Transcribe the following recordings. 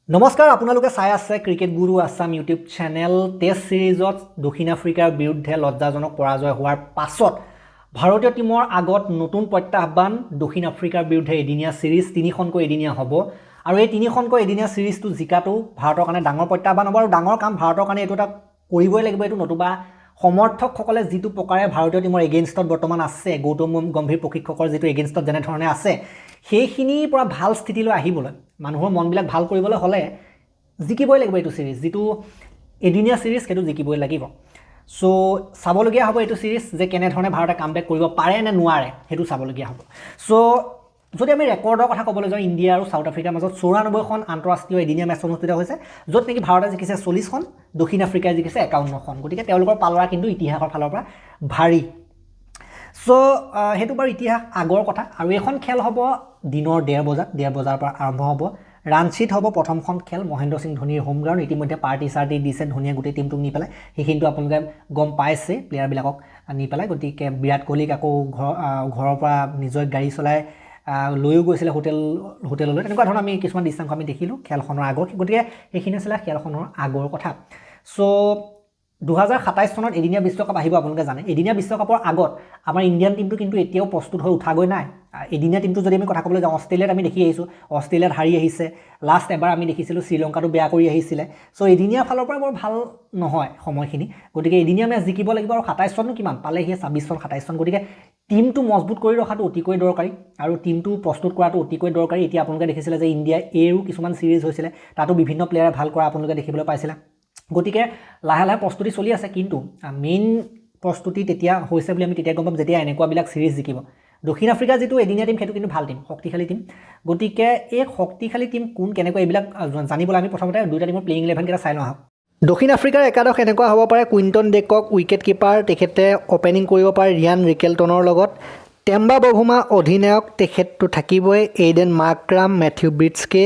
নমস্কাৰ আপোনালোকে চাই আছে ক্ৰিকেট গুৰু আছাম ইউটিউব চেনেল টেষ্ট সিৰিজত দক্ষিণ আফ্ৰিকাৰ বিৰুদ্ধে লজ্জাজনক পৰাজয় হোৱাৰ পাছত ভাৰতীয় টিমৰ আগত নতুন প্ৰত্যাহ্বান দক্ষিণ আফ্ৰিকাৰ বিৰুদ্ধে এদিনীয়া সিৰিজ তিনিখনকৈ এদিনীয়া হ'ব আৰু এই তিনিখনকৈ এদিনীয়া সিৰিজটো জিকাটো ভাৰতৰ কাৰণে ডাঙৰ প্ৰত্যাহ্বান হ'ব আৰু ডাঙৰ কাম ভাৰতৰ কাৰণে এইটো এটা কৰিবই লাগিব এইটো নতুবা সমৰ্থকসকলে যিটো প্ৰকাৰে ভাৰতীয় টিমৰ এগেইনষ্টত বৰ্তমান আছে গৌতম গম্ভীৰ প্ৰশিক্ষকৰ যিটো এগেইনষ্টত যেনেধৰণে আছে সেইখিনিৰ পৰা ভাল স্থিতিলৈ আহিবলৈ মানুহৰ মনবিলাক ভাল কৰিবলৈ হ'লে জিকিবই লাগিব এইটো সিৰিজ যিটো এদিনীয়া সিৰিজ সেইটো জিকিবই লাগিব সো চাবলগীয়া হ'ব এইটো সিৰিজ যে কেনেধৰণে ভাৰতে কামবেক কৰিব পাৰে নে নোৱাৰে সেইটো চাবলগীয়া হ'ব সো যদি আমি ৰেকৰ্ডৰ কথা ক'বলৈ যাওঁ ইণ্ডিয়া আৰু সাউথ আফ্ৰিকাৰ মাজত 94খন আন্তঃৰাষ্ট্ৰীয় এদিনীয়া মেচ অনুষ্ঠিত হৈছে য'ত নেকি ভাৰতে জিকিছে 40খন দক্ষিণ আফ্ৰিকাই জিকিছে 51খন গতিকে তেওঁলোকৰ পালৰা কিন্তু ইতিহাসৰ ফালৰ পৰা ভাৰী সো সেইটো বাৰু ইতিহাস আগৰ কথা আৰু এখন খেল হ'ব দিনৰ 1:30 বজাৰ পৰা আৰম্ভ হ'ব ৰাঞ্চিত হ'ব প্ৰথমখন খেল মহেন্দ্ৰ সিং ধোনীৰ হোম গ্ৰাউণ্ড ইতিমধ্যে পাৰ্টি চাৰ্টি দিছে ধোনীয়ে গোটেই টিমটোক নি পেলাই সেইখিনিতো আপোনালোকে গম পাইছে প্লেয়াৰবিলাকক নি পেলাই গতিকে বিৰাট কোহলিক আকৌ ঘৰৰ পৰা নিজৰ গাড়ী চলাই লৈও গৈছিলে হোটেললৈ তেনেকুৱা ধৰণৰ আমি কিছুমান দৃশ্যাংশ আমি দেখিলোঁ খেলখনৰ আগৰ গতিকে সেইখিনি আছিলে খেলখনৰ আগৰ কথা সো 2027 চনত এদিনীয়া বিশ্বকাপ আহিব আপোনালোকে জানে এদিনীয়া বিশ্বকাপৰ আগত আমাৰ ইণ্ডিয়ান টিমটো কিন্তু এতিয়াও প্ৰস্তুত হৈ উঠাগৈ নাই এদিনীয়া টিমটো যদি আমি কথা ক'বলৈ যাওঁ অষ্ট্ৰেলিয়াত আমি দেখি আহিছোঁ অষ্ট্ৰেলিয়াত হাৰি আহিছে লাষ্ট এবাৰ আমি দেখিছিলোঁ শ্ৰীলংকাটো বেয়া কৰি আহিছিলে সো এদিনীয়া ফালৰ পৰা বৰ ভাল নহয় সময়খিনি গতিকে এদিনীয়া মেচ জিকিব লাগিব আৰু 27 চনো কিমান পালেহি 26 চন 27 চন গতিকে টিমটো মজবুত কৰি ৰখাটো অতিকৈ দৰকাৰী আৰু টিমটো প্ৰস্তুত কৰাটো অতিকৈ দৰকাৰী এতিয়া আপোনালোকে দেখিছিলে যে ইণ্ডিয়া এৰো কিছুমান সিৰিজ হৈছিলে তাতো বিভিন্ন প্লেয়াৰে ভাল কৰা আপোনালোকে দেখিবলৈ পাইছিলে গতিকে লাহে লাহে প্ৰস্তুতি চলি আছে কিন্তু মেইন প্ৰস্তুতি তেতিয়া হৈছে বুলি আমি তেতিয়া গম পাম যেতিয়া এনেকুৱাবিলাক সিৰিজ জিকিব দক্ষিণ আফ্ৰিকাৰ যিটো এদিনীয়া টিম সেইটো কিন্তু ভাল টিম শক্তিশালী টিম গতিকে এই শক্তিশালী টিম কোন কেনেকুৱা এইবিলাক জানিবলৈ আমি প্ৰথমতে দুটা টিমৰ প্লেইং 11 কেইটা চাই লওঁ আহক দক্ষিণ আফ্ৰিকাৰ একাদশ এনেকুৱা হ'ব পাৰে কুইণ্টন ডেকক উইকেট কিপাৰ তেখেতে অপেনিং কৰিব পাৰে ৰিয়ান ৰিকেলটনৰ লগত টেম্বা বভুমা অধিনায়ক তেখেতটো থাকিবই এইডেন মাৰ্ক্ৰাম মেথিউ ব্ৰিটছকে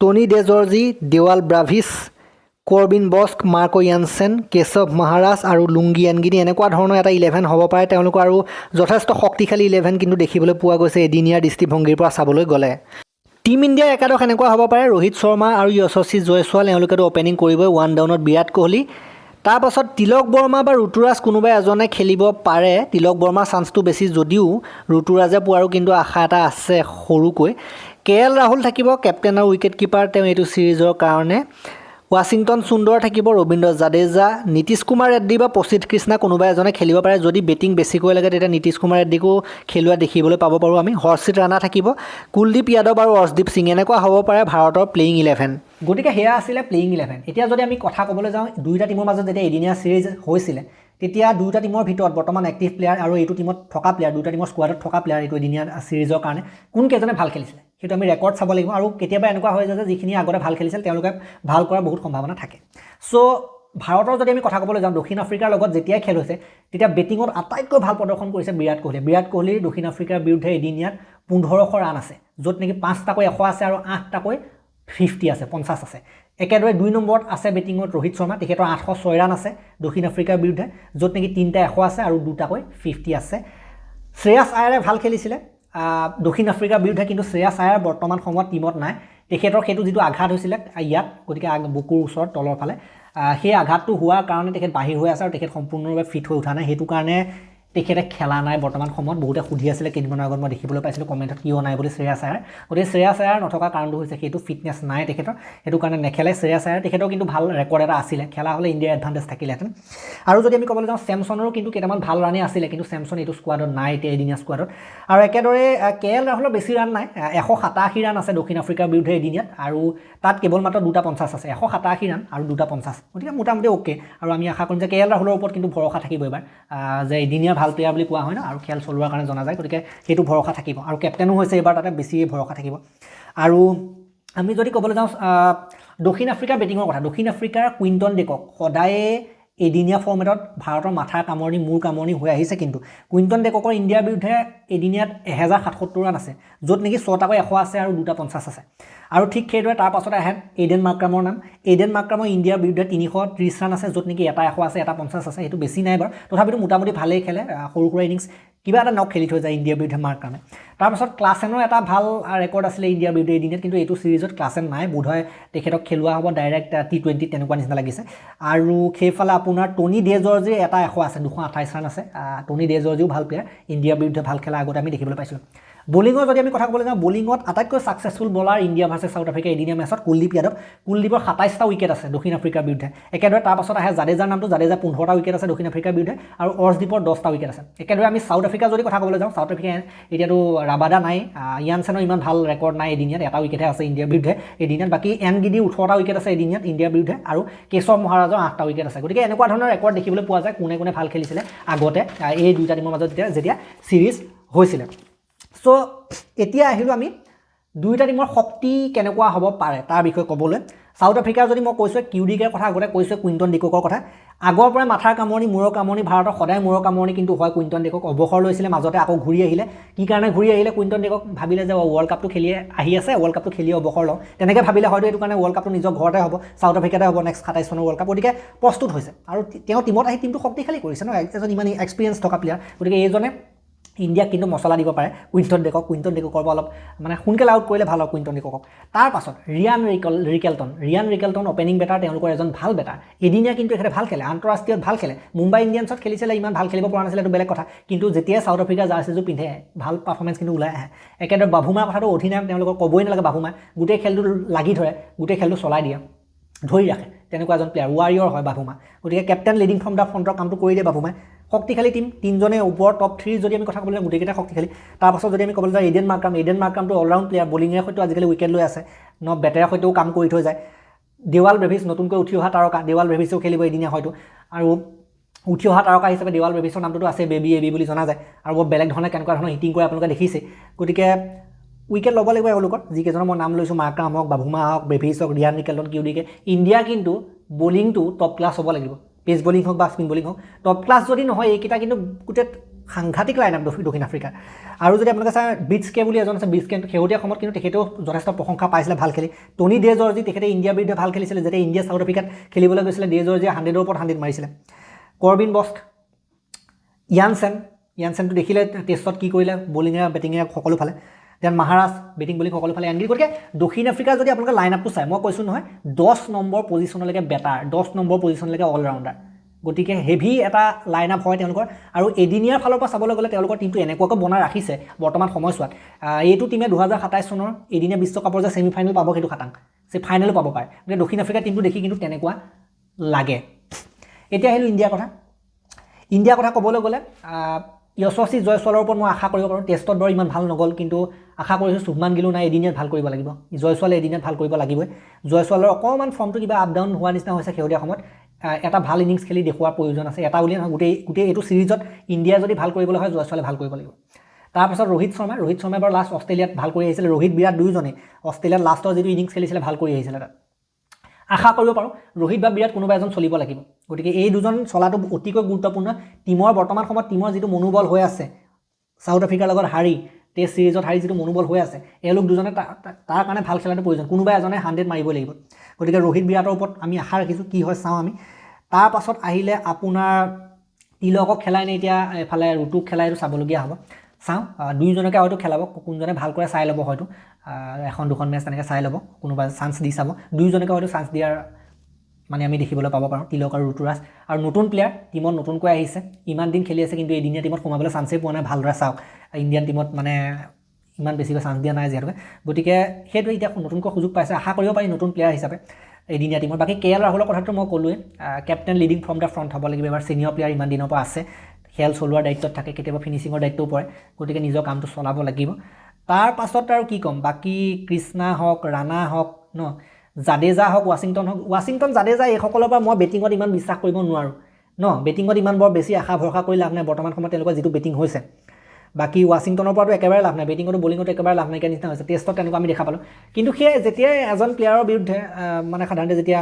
টনি ডে জৰ্জি দেৱাল ব্ৰাভিছ কৰবিন বস্ক মাৰ্কো য়ানছেন কেশৱ মহাৰাজ আৰু লুংগি এনগিনি এনেকুৱা ধৰণৰ এটা 11 হ'ব পাৰে তেওঁলোকৰ আৰু যথেষ্ট শক্তিশালী 11 কিন্তু দেখিবলৈ পোৱা গৈছে এদিনীয়াৰ দৃষ্টিভংগীৰ পৰা চাবলৈ গ'লে টিম ইণ্ডিয়াৰ একাদশ এনেকুৱা হ'ব পাৰে ৰোহিত শৰ্মা আৰু যশস্বী জয়ছোৱাল এওঁলোকেতো অপেনিং কৰিবই ওৱান ডাউনত বিৰাট কোহলি তাৰপাছত তিলক বৰ্মা বা ঋতুৰাজ কোনোবাই এজনে খেলিব পাৰে তিলক বৰ্মাৰ চান্সটো বেছি যদিও ঋতুৰাজে পোৱাৰো কিন্তু আশা এটা আছে সৰুকৈ কে এল ৰাহুল থাকিব কেপ্টেইন আৰু উইকেট কিপাৰ তেওঁ এইটো ছিৰিজৰ কাৰণে ৱাশ্বিংটন সুন্দৰ থাকিব ৰবীন্দ্ৰ জাদেজা নীতিশ কুমাৰ ৰেড্ডি বা প্ৰসিদ্ধ কৃষ্ণা কোনোবা এজনে খেলিব পাৰে যদি বেটিং বেছিকৈ লাগে তেতিয়া নীতিশ কুমাৰ ৰেড্ডিকো খেলুৱা দেখিবলৈ পাব পাৰোঁ আমি হৰ্ষিত ৰাণা থাকিব কুলদীপ যাদৱ আৰু অৰ্শদীপ সিং এনেকুৱা হ'ব পাৰে ভাৰতৰ প্লেইং 11 গতিকে সেয়া আছিলে প্লেইং 11 এতিয়া যদি আমি কথা ক'বলৈ যাওঁ দুয়োটা টিমৰ মাজত যেতিয়া এদিনীয়া সিৰিজ হৈছিলে তেতিয়া দুয়োটা টিমৰ ভিতৰত বৰ্তমান এক্টিভ প্লেয়াৰ আৰু এইটো টিমত থকা প্লেয়াৰ দুয়োটা টিমৰ স্কোৱাডত থকা প্লেয়াৰ এইটো এদিনীয়া সিৰিজৰ কাৰণে কোন কেইজনে ভাল খেলিছিলে সেইটো আমি ৰেকৰ্ড চাব লাগিব আৰু কেতিয়াবা এনেকুৱা হয় যে যিখিনি আগতে ভাল খেলিছিল তেওঁলোকে ভাল কৰাৰ বহুত সম্ভাৱনা থাকে সো ভাৰতৰ যদি আমি কথা ক'বলৈ যাওঁ দক্ষিণ আফ্ৰিকাৰ লগত যেতিয়াই খেল হৈছে তেতিয়া বেটিঙত আটাইতকৈ ভাল প্ৰদৰ্শন কৰিছে বিৰাট কোহলিৰ দক্ষিণ আফ্ৰিকাৰ বিৰুদ্ধে এদিনীয়াত 1500 ৰান আছে য'ত নেকি 5টাকৈ 100 আছে আৰু 8টাকৈ 50 আছে 50 আছে একেদৰে 2 নম্বৰত আছে বেটিঙত ৰোহিত শৰ্মা তেখেতৰ 806 ৰান আছে দক্ষিণ আফ্ৰিকাৰ বিৰুদ্ধে য'ত নেকি 3টা 100 আছে আৰু 2টাকৈ 50 আছে শ্ৰেয়াছ আয়াৰে ভাল খেলিছিলে দক্ষিণ আফ্ৰিকাৰ বিৰুদ্ধে কিন্তু শ্ৰেয়াছ আয়াৰ বৰ্তমান সময়ত টিমত নাই তেখেতৰ সেইটো যিটো আঘাত হৈছিলে ইয়াত গতিকে বুকুৰ ওচৰত তলৰ ফালে সেই আঘাতটো হোৱাৰ কাৰণে তেখেত বাহিৰ হৈ আছে আৰু তেখেত সম্পূৰ্ণৰূপে ফিট হৈ উঠা নাই সেইটো কাৰণে তেখেতে খেলা নাই বৰ্তমান সময়ত বহুতে সুধি আছিলে কেইদিনমানৰ আগত মই দেখিবলৈ পাইছিলোঁ কমেণ্টত কিয় নাই বুলি শ্ৰেয়াছ আয়াৰ গতিকে শ্ৰেয়াছ আয়াৰ নথকা কাৰণটো হৈছে সেইটো ফিটনেছ নাই তেখেতৰ সেইটো কাৰণে নেখেলে শ্ৰেয়াছ আয়াৰ তেখেতৰ কিন্তু ভাল ৰেকৰ্ড এটা আছিলে খেলা হ'লে ইণ্ডিয়াৰ এডভান্টেজ থাকিলেহেঁতেন আৰু যদি আমি ক'বলৈ যাওঁ চেমছনৰো কিন্তু কেইটামান ভাল ৰানেই আছিলে কিন্তু চেমছন এইটো স্কোৱাডত নাই এতিয়া এদিনীয়া স্কোৱাডত আৰু একেদৰে কে এল ৰাহুলৰ বেছি ৰান নাই 187 ৰান আছে দক্ষিণ আফ্ৰিকাৰ বিৰুদ্ধে এদিনীয়াত আৰু তাত কেৱল মাত্ৰ 2টা 50 আছে 187 ৰান আৰু 2টা 50 গতিকে মোটামুটি অ'কে আৰু আমি আশা কৰিম যে কে এল ৰাহুলৰ ওপৰত কিন্তু ভৰসা থাকিব এবাৰ যে এদিনীয়া ভাল প্লেয়াৰ বুলি কোৱা হয় ন আৰু খেল চলোৱাৰ কাৰণে জনা যায় গতিকে সেইটো ভৰসা থাকিব আৰু কেপ্টেইনো হৈছে এইবাৰ তাতে বেছি ভৰসা থাকিব আৰু আমি যদি ক'বলৈ যাওঁ দক্ষিণ আফ্ৰিকাৰ বেটিঙৰ কথা দক্ষিণ আফ্ৰিকাৰ কুইণ্টন ডেকক সদায়ে এদিনীয়া ফৰ্মেটত ভাৰতৰ মাথাৰ কামৰণি মূৰ কামৰণি হৈ আহিছে কিন্তু কুইণ্টন ডেককৰ ইণ্ডিয়াৰ বিৰুদ্ধে এদিনীয়াত 1077 ৰান আছে য'ত নেকি 6টাকৈ 100 আছে আৰু 2টা 50 আছে আৰু ঠিক সেইদৰে তাৰ পাছতে আহে এইডেন মাৰ্ক্ৰামৰ নাম এইডেন মাৰ্ক্ৰামৰ ইণ্ডিয়াৰ বিৰুদ্ধে 330 ৰান আছে য'ত নেকি এটা 100 আছে এটা 50 আছে সেইটো বেছি নাই বাৰু তথাপিতো মোটামুটি ভালেই খেলে সৰু ইনিংছ কিবা এটা নক খেলি থৈ যায় ইণ্ডিয়াৰ বিৰুদ্ধে মাৰ কাৰণে তাৰপাছত ক্লাছেনৰ এটা ভাল ৰেকৰ্ড আছিলে ইণ্ডিয়াৰ বিৰুদ্ধে এদিনত কিন্তু এইটো সিৰিজত ক্লাছেন নাই বোধহয় তেখেতক খেলুৱা হ'ব ডাইৰেক্ট T20 তেনেকুৱা নিচিনা লাগিছে আৰু সেইফালে আপোনাৰ টনি ডে জৰ্জিৰ এটা 100 আছে 228 ৰান আছে টনি ডে জৰ্জিও ভাল প্লেয়াৰ ইণ্ডিয়াৰ বিৰুদ্ধে ভাল খেলা আগতে আমি দেখিবলৈ পাইছিলোঁ বলিঙৰ যদি আমি কথা ক'বলৈ যাওঁ বলিঙত আটাইতকৈ successful bowler India versus south Africa এদিনীয়া মেচত কুলদীপ যাদৱ কুলদীপৰ 27টা উইকেট আছে দক্ষিণ আফ্ৰিকাৰ বিৰুদ্ধে একেদৰে তাৰ পাছত আহে জাদেজাৰ নামটো জাদেজাৰ 15টা উইকেট আছে দক্ষিণ আফ্ৰিকাৰ বিৰুদ্ধে আৰু অৰ্শদীপৰ 10টা উইকেট আছে একেদৰে আমি সাউথ আফ্ৰিকা যদি কথা ক'বলৈ যাওঁ সাউথ আফ্ৰিকা এতিয়াতো ৰাবাদা নাই ইয়ানছেনৰ ইমান ভাল ৰেকৰ্ড নাই এদিনীয়াত এটা উইকেটহে আছে ইণ্ডিয়াৰ বিৰুদ্ধে এদিনীয়াত বাকী এন গিডি 18টা উইকেট আছে এদিনীয়াত ইণ্ডিয়াৰ বিৰুদ্ধে আৰু কেশৱ মহাৰাজৰ 8টা উইকেট আছে গতিকে এনেকুৱা ধৰণৰ ৰেকৰ্ড দেখিবলৈ পোৱা যায় কোনে কোনে ভাল খেলিছিলে আগতে এই দুইটা টিমৰ মাজত যেতিয়া সিৰিজ হৈছিলে সো এতিয়া আহিলো আমি দুইটা টিমৰ শক্তি কেনেকুৱা হ'ব পাৰে তাৰ বিষয়ে ক'বলৈ সাউথ আফ্ৰিকাৰ যদি মই কৈছোঁ কিউডিকেৰ কথা আগতে কৈছোঁ কুইণ্টন ডিকক কথা আগৰ পৰা মাথাৰ কামৰণি মূৰৰ কামৰণি ভাৰতৰ সদায় মূৰৰ কামৰণি কিন্তু হয় কুইণ্টন ডিকক অৱসৰ লৈছিলে মাজতে আকৌ ঘূৰি আহিলে কি কাৰণে ঘূৰি আহিলে কুইণ্টন ডিকক ভাবিলে যে ৱৰ্ল্ড কাপটো খেলি আহি আছে ৱৰ্ল্ড কাপটো খেলি অৱসৰ লওঁ তেনেকৈ ভাবিলে হয়তো এইটো কাৰণে ৱৰ্ল্ড কাপটো নিজৰ ঘৰতে হ'ব সাউথ আফ্ৰিকাতে হ'ব নেক্সট 27 চনৰ ৱৰ্ল্ড কাপ গতিকে প্ৰস্তুত হৈছে আৰু তেওঁ টিমত আহি টিমটো শক্তিশালী কৰিছে ন এজন ইমান এক্সপিৰিয়েঞ্চ থকা প্লেয়াৰ গতিকে এইজনে ইণ্ডিয়াক কিন্তু মছলা দিব পাৰে কুইণ্টন ডিকক অলপ মানে সোনকালে আউট কৰিলে ভাল হয় কুইণ্টন ডিকক তাৰ পাছত ৰিয়ান ৰিকেলটন অপেনিং বেটাৰ তেওঁলোকৰ এজন ভাল বেটাৰ এদিনীয়া কিন্তু এখেতে ভাল খেলে আন্তঃৰাষ্ট্ৰীয়ত ভাল খেলে মুম্বাই ইণ্ডিয়ানছত খেলিছিলে ইমান ভাল খেলিব পৰা নাছিলে এইটো বেলেগ কথা কিন্তু যেতিয়া সাউথ আফ্ৰিকাৰ জাৰ্চিযোৰ পিন্ধে ভাল পাৰফৰ্মেঞ্চ কিন্তু ওলাই আহে একেদৰে বাভুমাৰ কথাটো অধিনায়ক তেওঁলোকৰ ক'বই নালাগে বাভুমা গোটেই খেলটো লাগি ধৰে গোটেই খেলটো চলাই দিয়ে ধৰি ৰাখে তেনেকুৱা এজন প্লেয়াৰ ৱাৰিয়ৰ হয় বাভুমা গতিকে কেপ্টেইন লিডিং ফ্ৰম দ্য ফ্ৰণ্টৰ কামটো কৰি দিয়ে বাভুমাই শক্তিশালী টিম তিনজনে ওপৰ টপ 3 যদি আমি কথা ক'বলৈ গোটেইকেইটা শক্তিশালী তাৰপাছত যদি আমি ক'বলৈ যাওঁ এডেন মাৰ্কামটো অলৰাউণ্ড প্লেয়াৰ বলিঙৰ সৈতে আজিকালি উইকেট লৈ আছে বেটেৰ সৈতেও কাম কৰি থৈ যায় দেৱাল ব্ৰেভিছ নতুনকৈ উঠি অহা তাৰকা দেৱাল ব্ৰেভিছেও খেলিব এদিনীয়া হয়তো আৰু উঠি অহা তাৰকা হিচাপে দেৱাল ব্ৰেভিছৰ নামটোতো আছে বেবি বুলি জনা যায় আৰু বৰ বেলেগ ধৰণে কেনেকুৱা ধৰণৰ হিটিং কৰে আপোনালোকে দেখিছে গতিকে উইকেট ল'ব লাগিব এওঁলোকৰ যিকেইজনৰ মই নাম লৈছোঁ মাৰ্কাম হওক বাভুমা হওক ব্ৰেভিছ হওক ৰিয়ান ৰিকেলটন কিউডিকে ইণ্ডিয়া কিন্তু বলিংটো টপ ক্লাছ হ'ব লাগিব পেচ বলিং হোক বা স্পিন বলিং হোক টপ ক্লাছ যদি নহয় এইকেইটা কিন্তু গোটেই সাংঘাতিক লাইন আপ দক্ষিণ আফ্ৰিকাৰ আৰু যদি আপোনালোকে চাই বিটছকে বুলি এজন আছে বিটছকে শেহতীয়া সময়ত কিন্তু তেখেতেও যথেষ্ট প্ৰশংসা পাইছিলে ভাল খেলি টনি ডে জৰ্জি তেখেতে ইণ্ডিয়াৰ বিৰুদ্ধে ভাল খেলিছিলে যেতিয়া ইণ্ডিয়া সাউথ আফ্ৰিকাত খেলিবলৈ গৈছিলে ডে জৰ্জিয়ে 100ৰ ওপৰত 100 মাৰিছিলে কৰবিন বস্ক ইয়ানছেনটো দেখিলে টেষ্টত কি কৰিলে বলিঙে বেটিঙে সকলো ফালে দেন মহাৰাজ বেটিং বলিং সকলো ফালে এনগিল গতিকে দক্ষিণ আফ্ৰিকাৰ যদি আপোনালোকে লাইন আপটো চাই মই কৈছোঁ নহয় 10 নম্বৰ পজিশ্যনলৈকে বেটাৰ 10 নম্বৰ পজিশ্যনলৈকে অলৰাউণ্ডাৰ গতিকে হেভি এটা লাইন আপ হয় তেওঁলোকৰ আৰু এদিনীয়াৰ ফালৰ পৰা চাবলৈ গ'লে তেওঁলোকৰ টিমটো এনেকুৱাকৈ বনাই ৰাখিছে বৰ্তমান সময়ছোৱাত এইটো টিমে 2027 চনৰ এদিনীয়া বিশ্বকাপৰ যে ছেমিফাইনেল পাব সেইটো খাটাং ফাইনেলো পাব পাৰে গতিকে দক্ষিণ আফ্ৰিকাৰ টিমটো দেখি কিন্তু তেনেকুৱা লাগে এতিয়া আহিলোঁ ইণ্ডিয়াৰ কথা ক'বলৈ গ'লে যশস্বী জয়ছোৱালৰ ওপৰত মই আশা কৰিব পাৰোঁ টেষ্টত বাৰু ইমান ভাল নগ'ল কিন্তু আশা কৰিছোঁ শুভমান গিলো নাই এদিনীয়াত ভাল কৰিব লাগিব জয়ছোৱালে এদিনীয়াত ভাল কৰিব লাগিবই জয়ছোৱালৰ অকণমান ফৰ্মটো কিবা আপ ডাউন হোৱা নিচিনা হৈছে শেহতীয়া সময়ত এটা ভাল ইনিংছ খেলি দেখুৱাৰ প্ৰয়োজন আছে এটা বুলি নহয় গোটেই এইটো সিৰিজত ইণ্ডিয়া যদি ভাল কৰিবলৈ হয় জয়ছোৱালে ভাল কৰিব লাগিব তাৰপাছত ৰোহিত শৰ্মাই বাৰু লাষ্ট অষ্ট্ৰেলিয়াত ভাল কৰি আহিছিলে ৰোহিত বিৰাট দুয়োজনে অষ্ট্ৰেলিয়াত লাষ্টৰ যিটো ইনিংছ খেলিছিলে ভাল কৰি আহিছিলে তাত আশা কৰিব পাৰোঁ ৰোহিত বা বিৰাট কোনোবা এজন চলিব লাগিব গতিকে এই দুজন চলাটো অতিকৈ গুৰুত্বপূৰ্ণ টিমৰ বৰ্তমান সময়ত টিমৰ যিটো মনোবল হৈ আছে সাউথ আফ্ৰিকাৰ লগত হাৰি টেষ্ট সিৰিজত হাৰি যিটো মনোবল হৈ আছে এওঁলোক দুজনে তাৰ কাৰণে ভাল খেলাটো প্ৰয়োজন কোনোবা এজনে 100 মাৰিব লাগিব গতিকে ৰোহিত বিৰাটৰ ওপৰত আমি আশা ৰাখিছোঁ কি হয় চাওঁ আমি তাৰ পাছত আহিলে আপোনাৰ তিলকক খেলাই নে এতিয়া এফালে ৰুটুক খেলাই এইটো চাবলগীয়া হ'ব চাওঁ দুইজনকে হয়তো খেলাব কোনজনে ভাল কৰে চাই ল'ব হয়তো এখন দুখন মেচ তেনেকৈ চাই ল'ব কোনোবা চান্স দি চাব দুইজনকে হয়তো চান্স দিয়াৰ মানে আমি দেখিবলৈ পাব পাৰোঁ তিলক আৰু ৰুতুৰাজ আৰু নতুন প্লেয়াৰ টিমত নতুনকৈ আহিছে ইমান দিন খেলি আছে কিন্তু এদিনীয়া টিমত সোমাবলৈ চান্সেই পোৱা নাই ভালদৰে চাওক ইণ্ডিয়ান টিমত মানে ইমান বেছিকৈ চান্স দিয়া নাই যিহেতুকে গতিকে সেইটো এতিয়া নতুনকৈ সুযোগ পাইছে আশা কৰিব পাৰি নতুন প্লেয়াৰ হিচাপে এদিনীয়া টিমত বাকী কে এল ৰাহুলৰ কথাটো মই ক'লোৱে captain leading from the front হ'ব লাগিব এবাৰ ছিনিয়ৰ প্লেয়াৰ ইমান দিনৰ পৰা আছে খেল চলোৱাৰ দায়িত্বত থাকে কেতিয়াবা ফিনিচিঙৰ দায়িত্বও পৰে গতিকে নিজৰ কামটো চলাব লাগিব তাৰ পাছত আৰু কি ক'ম বাকী কৃষ্ণা হওক ৰাণা হওক ন জাদেজা হওক ৱাশ্বিংটন জাদেজা এইসকলৰ পৰা মই বেটিঙত ইমান বিশ্বাস কৰিব নোৱাৰোঁ ন বেটিঙত ইমান বৰ বেছি আশা ভৰসা কৰি লাভ নাই বৰ্তমান সময়ত তেওঁলোকৰ যিটো বেটিং হৈছে বাকী ৱাশ্বিংটনৰ পৰাতো একেবাৰে লাভ নাই বেটিঙতো বলিঙতো একেবাৰে লাভ নাইকিয়া নিচিনা হৈছে টেষ্টত তেনেকুৱা আমি দেখা পালোঁ কিন্তু সেই যেতিয়াই এজন প্লেয়াৰৰ বিৰুদ্ধে মানে সাধাৰণতে যেতিয়া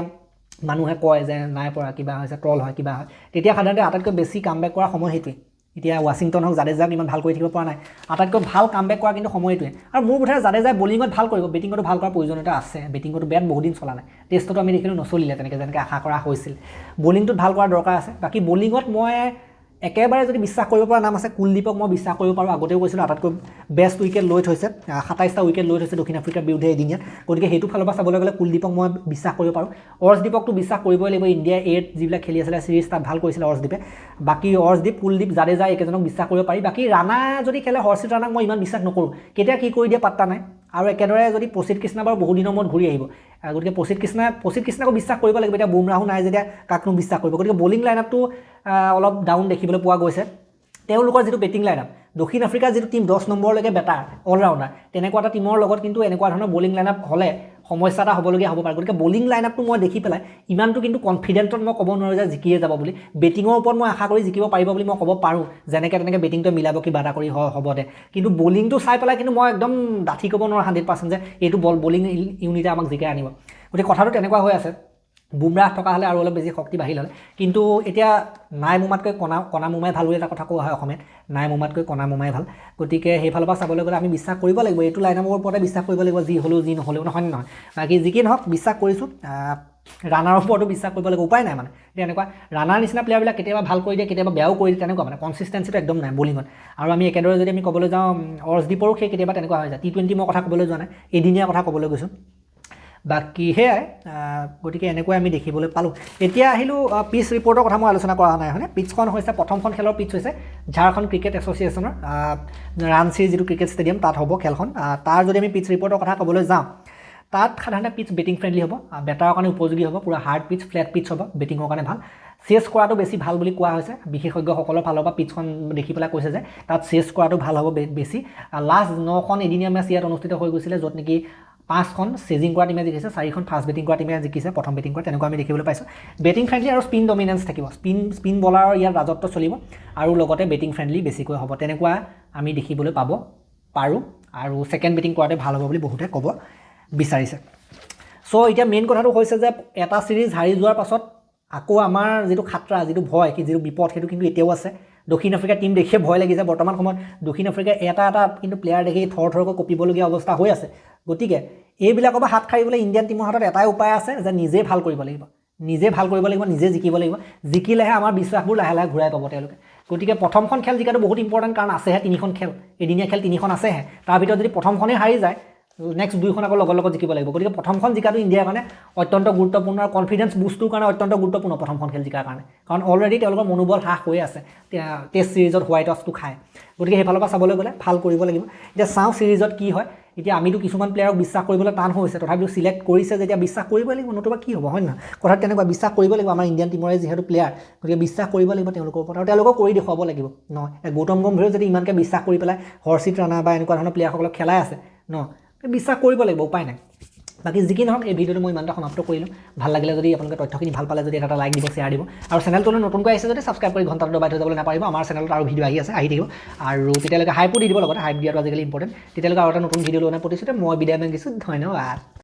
মানুহে কয় যে নাই পৰা কিবা হৈছে ট্ৰল হয় কিবা হয় তেতিয়া সাধাৰণতে আটাইতকৈ বেছি কামবেক কৰা সময় সেইটোৱে এতিয়া ৱাশ্বিংটন হওক জাদেজাক ইমান ভাল কৰি থাকিব পৰা নাই আটাইতকৈ ভাল কামবেক কৰা কিন্তু সময় এইটোৱে আৰু মোৰ বোধেৰে জাদেজাই বলিঙত ভাল কৰিব বেটিঙতো ভাল কৰাৰ প্ৰয়োজনীয়তা আছে বেটিঙতো বেট বহুত দিন চলা নাই টেষ্টতো আমি দেখিলোঁ নচলিলে তেনেকৈ যেনেকৈ আশা কৰা হৈছিল বলিংটোত ভাল কৰাৰ দৰকাৰ আছে বাকী বলিঙত মই একেবাৰে যদি বিশ্বাস কৰিব পৰা নাম আছে কুলদীপক মই বিশ্বাস কৰিব পাৰোঁ আগতেও কৈছিলোঁ আটাইতকৈ বেষ্ট উইকেট লৈ থৈছে 27টা উইকেট লৈ থৈছে দক্ষিণ আফ্ৰিকাৰ বিৰুদ্ধে এদিনীয়াত গতিকে সেইটো ফালৰ পৰা চাবলৈ গ'লে কুলদীপক মই বিশ্বাস কৰিব পাৰোঁ অৰ্শদীপকটো বিশ্বাস কৰিবই লাগিব ইণ্ডিয়া 8 যিবিলাক খেলি আছিলে চিৰিজ তাত ভাল কৰিছিলে অৰ্শদীপে বাকী অৰ্শদীপ কুলদীপ জাদেজা একেজনক বিশ্বাস কৰিব পাৰি বাকী ৰাণা যদি খেলে হৰ্ষিত ৰাণাক মই ইমান বিশ্বাস নকৰোঁ কেতিয়া কি কৰি দিয়ে পাত্তা নাই আৰু একেদৰে যদি প্ৰসিদ্ধ কৃষ্ণা বাৰু বহু দিনৰ মূৰত ঘূৰি আহিব গতিকে প্ৰসিদ্ধ কৃষ্ণাকো বিশ্বাস কৰিব লাগিব এতিয়া বুমৰাহো নাই যেতিয়া কাকনো বিশ্বাস কৰিব গতিকে বলিং লাইনআপটো অলপ ডাউন দেখিবলৈ পোৱা গৈছে তেওঁলোকৰ যিটো বেটিং লাইনআপ দক্ষিণ আফ্ৰিকাৰ যিটো টিম 10 নম্বৰলৈকে বেটাৰ অলৰাউণ্ডাৰ তেনেকুৱা এটা টিমৰ লগত কিন্তু এনেকুৱা ধৰণৰ বলিং লাইনআপ হ'লে সমস্যা এটা হ'বলগীয়া হ'ব পাৰে গতিকে বলিং লাইনআপটো মই দেখি পেলাই ইমানটো কিন্তু কনফিডেণ্টত মই ক'ব নোৱাৰোঁ যে জিকিয়ে যাব বুলি বেটিঙৰ ওপৰত মই আশা কৰি জিকিব পাৰিব বুলি মই ক'ব পাৰোঁ যেনেকৈ তেনেকৈ বেটিংটো মিলাব কিবা এটা কৰি হ'ব দে কিন্তু বলিংটো চাই পেলাই কিন্তু মই একদম ডাঠি ক'ব নোৱাৰোঁ 100% যে এইটো বলিং ইউনিটে আমাক জিকাই আনিব গতিকে কথাটো তেনেকুৱা হৈ আছে বুমৰাহ থকা হ'লে আৰু অলপ বেছি শক্তি বাঢ়িল হ'লে কিন্তু এতিয়া নাই মোমাতকৈ কণা মোমাই ভাল বুলি এটা কথা কোৱা হয় অসমীয়াত নাই মোমাতকৈ কণা মোমাই ভাল গতিকে সেইফালৰ পৰা চাবলৈ গ'লে আমি বিশ্বাস কৰিব লাগিব এইটো লাইনআপৰ ওপৰতে বিশ্বাস কৰিব লাগিব যি হ'লেও যি নহ'লেও নহয় নহয় বাকী যি কি নহওক বিশ্বাস কৰিছোঁ ৰানাৰ ওপৰতো বিশ্বাস কৰিব লাগিব উপায় নাই মানে এতিয়া এনেকুৱা ৰানাৰ নিচিনা প্লেয়াৰবিলাক কেতিয়াবা ভাল কৰি দিয়ে কেতিয়াবা বেয়াও কৰি দিয়ে তেনেকুৱা মানে কনচিষ্টেঞ্চিটো একদম নাই বলিঙত আৰু আমি একেদৰে যদি আমি ক'বলৈ যাওঁ অৰ্শদীপৰো সেই কেতিয়াবা তেনেকুৱা হৈ যায় T20 মই কথা ক'বলৈ যোৱা নাই এদিনীয়া কথা ক'বলৈ গৈছোঁ বাকী সেয়াই গতিকে এনেকৈ আমি দেখিবলৈ পালোঁ এতিয়া আহিলোঁ পিচ ৰিপৰ্টৰ কথা মই আলোচনা কৰা নাই হয়নে পিচখন হৈছে প্ৰথমখন খেলৰ পিচ হৈছে ঝাৰখণ্ড ক্ৰিকেট এছ'চিয়েশ্যনৰ ৰাঞ্চিৰ যিটো ক্ৰিকেট ষ্টেডিয়াম তাত হ'ব খেলখন তাৰ যদি আমি পিচ ৰিপৰ্টৰ কথা ক'বলৈ যাওঁ তাত সাধাৰণতে পিচ বেটিং ফ্ৰেণ্ডলি হ'ব বেটাৰৰ কাৰণে উপযোগী হ'ব পুৰা হাৰ্ড পিচ ফ্লেট পিচ হ'ব বেটিঙৰ কাৰণে ভাল চেছ কৰাটো বেছি ভাল বুলি কোৱা হৈছে বিশেষজ্ঞসকলৰ ফালৰ পৰা পিচখন দেখি পেলাই কৈছে যে তাত চেছ কৰাটো ভাল হ'ব বেছি লাষ্ট 9খন এদিনীয়া মেচ ইয়াত অনুষ্ঠিত হৈ গৈছিলে য'ত নেকি 5খন চেজিং কৰা টিমে জিকিছে 4খন ফাষ্ট বেটিং কৰা টিমে জিকিছে প্ৰথম বেটিং কৰা তেনেকুৱা আমি দেখিবলৈ পাইছোঁ বেটিং ফ্ৰেণ্ডলি আৰু স্পিন ডমিনেঞ্চ থাকিব স্পিন বলাৰৰ ইয়াত ৰাজত্ব চলিব আৰু লগতে বেটিং ফ্ৰেণ্ডলি বেছিকৈ হ'ব তেনেকুৱা আমি দেখিবলৈ পাৰোঁ আৰু ছেকেণ্ড বেটিং কৰাতে ভাল হ'ব বুলি বহুতে ক'ব বিচাৰিছে চ' এতিয়া মেইন কথাটো হৈছে যে এটা চিৰিজ হাৰি যোৱাৰ পাছত আকৌ আমাৰ যিটো খাতৰা যিটো ভয় যিটো বিপদ সেইটো কিন্তু এতিয়াও আছে দক্ষিণ আফ্ৰিকাৰ টিম দেখিয়ে ভয় লাগিছে বৰ্তমান সময়ত দক্ষিণ আফ্ৰিকাৰ এটা কিন্তু প্লেয়াৰ দেখি থৰকৈ কঁপিবলগীয়া অৱস্থা হৈ আছে গতিকে এইবিলাকৰ পৰা হাত সাৰিবলৈ ইণ্ডিয়ান টিমৰ হাতত এটাই উপায় আছে যে নিজে ভাল কৰিব লাগিব নিজে জিকিব লাগিব জিকিলেহে আমাৰ বিশ্বাসবোৰ লাহে লাহে ঘূৰাই পাব তেওঁলোকে গতিকে প্ৰথমখন খেল জিকাটো বহুত ইম্পৰ্টেণ্ট কাৰণ আছেহে 3খন খেল এদিনীয়া খেল 3খন আছেহে তাৰ ভিতৰত যদি প্ৰথমখনেই হাৰি যায় নেক্সট 2খন আকৌ লগত জিকিব লাগিব গতিকে প্ৰথমখন জিকাটো ইণ্ডিয়াৰ কাৰণে অত্যন্ত গুৰুত্বপূৰ্ণ আৰু কনফিডেঞ্চ বুষ্টটোৰ কাৰণে অত্যন্ত গুৰুত্বপূৰ্ণ প্ৰথমখন খেল জিকাৰ কাৰণে কাৰণ অলৰেডি তেওঁলোকৰ মনোবল হ্ৰাস হৈ আছে টেষ্ট চিৰিজত হোৱাইট হাউচটো খায় গতিকে সেইফালৰ পৰা চাবলৈ গ'লে ভাল কৰিব লাগিব এতিয়া চাওঁ চিৰিজত কি হয় এতিয়া আমিতো কিছুমান প্লেয়াৰক বিশ্বাস কৰিবলৈ টান হৈছে তথাপিও চিলেক্ট কৰিছে যেতিয়া বিশ্বাস কৰিব লাগিব নতুবা কি হ'ব হয় নহয় কথাত তেনেকুৱা বিশ্বাস কৰিব লাগিব আমাৰ ইণ্ডিয়ান টিমৰে যিহেতু প্লেয়াৰ গতিকে বিশ্বাস কৰিব লাগিব তেওঁলোকৰ ওপৰত আৰু তেওঁলোকক কৰি দেখুৱাব লাগিব নহয় গৌতম গম্ভীৰেও যদি ইমানকৈ বিশ্বাস কৰি পেলাই হৰ্ষিত ৰাণা বা এনেকুৱা ধৰণৰ প্লেয়াৰসকলক খেলাই আছে ন বিশ্বাস কৰিব লাগিব উপায় নাই বাকী যি কি নহওক এই ভিডিঅ'টো মই ইমানটা সমাপ্ত কৰিলোঁ ভাল লাগিলে যদি আপোনালোকে তথ্যখিনি ভাল পালে যদি এটা লাইক দিব শ্বেয়াৰ দিব আৰু চেনেলটোলৈ নতুনকৈ আহিছে যদি ছাবস্ক্ৰাইব কৰি ঘণ্টাটো দবাই থৈ যাবলৈ নাপাৰিব আমাৰ চেনেলত আৰু ভিডিঅ' আহি থাকিব আৰু তেতিয়ালৈকে হাইপো দি দিব লগতে হাইপ দিয়াটো আজিকালি ইম্পৰ্টেণ্ট তেতিয়ালৈকে আৰু এটা নতুন ভিডিঅ' লৈ প্ৰতিশ্ৰুতি মই বিদায় মাগিছোঁ ধন্যবাদ